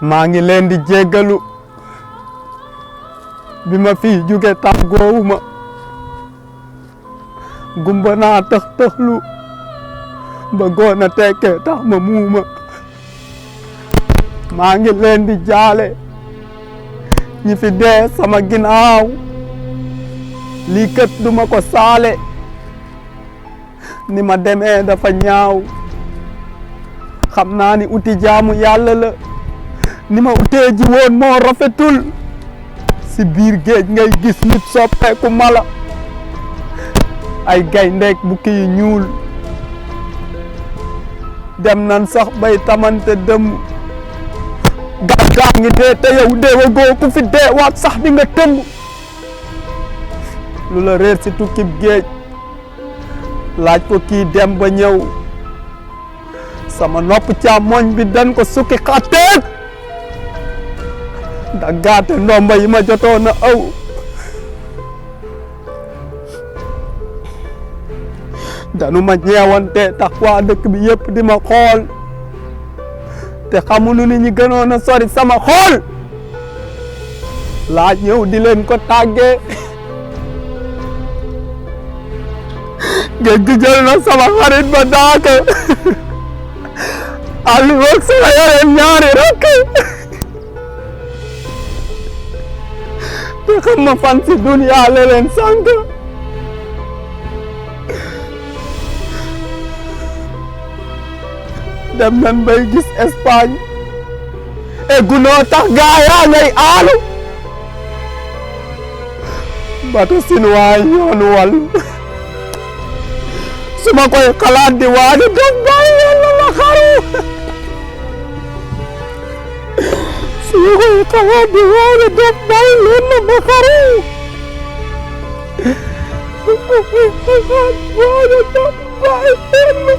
maa ngi leen di jéggalu bi ma fi jóge tàggoowuma gumba naa tëx-tëxlu bëggoon a tekke tax ma muuma maa ngi leen di jaale ñi fi dee sama ginnaaw lii kët duma ko saale ni ma demee dafa ñaaw xam naa ni uti jaamu yàlla la ni ma utee ji woon moo rafetul si biir géej ngay gis nit soppeeku mala ay gayndeek bukki yu ñuul dem nan sax bay tamante dëmm gàggaa ngi dee te yow déewagoo ku fi deewaat sax di nga tëmb lu la réer si tukkib géej laaj ko kii dem ba ñëw sama nopp càmmoñ bi dan ko sukki xatteet daggaate ndomba yi ma jotoon a aw danu ma ñeewante tax waa dëkk bi yépp di ma xool te xamuñu ni ñi gënoon a sori sama xool laa ñëw di leen ko tàggee géej gi jël na sama xarit ba daaka àll boog sama yareen ñaari rakk te xam ma fan si duniyaa la leen sànq dem nan bay gis Espagne e gunoo tax gaa yaa ngay aalu bato sinuwaay yoonu wàllu su ma koy xalaat di waaju def bàyyi yàlla ma xaru su ma koy xalaat di waaju def bàyyi yàlla ma xaru su ma koy xalaat waaju def bàyyi yàlla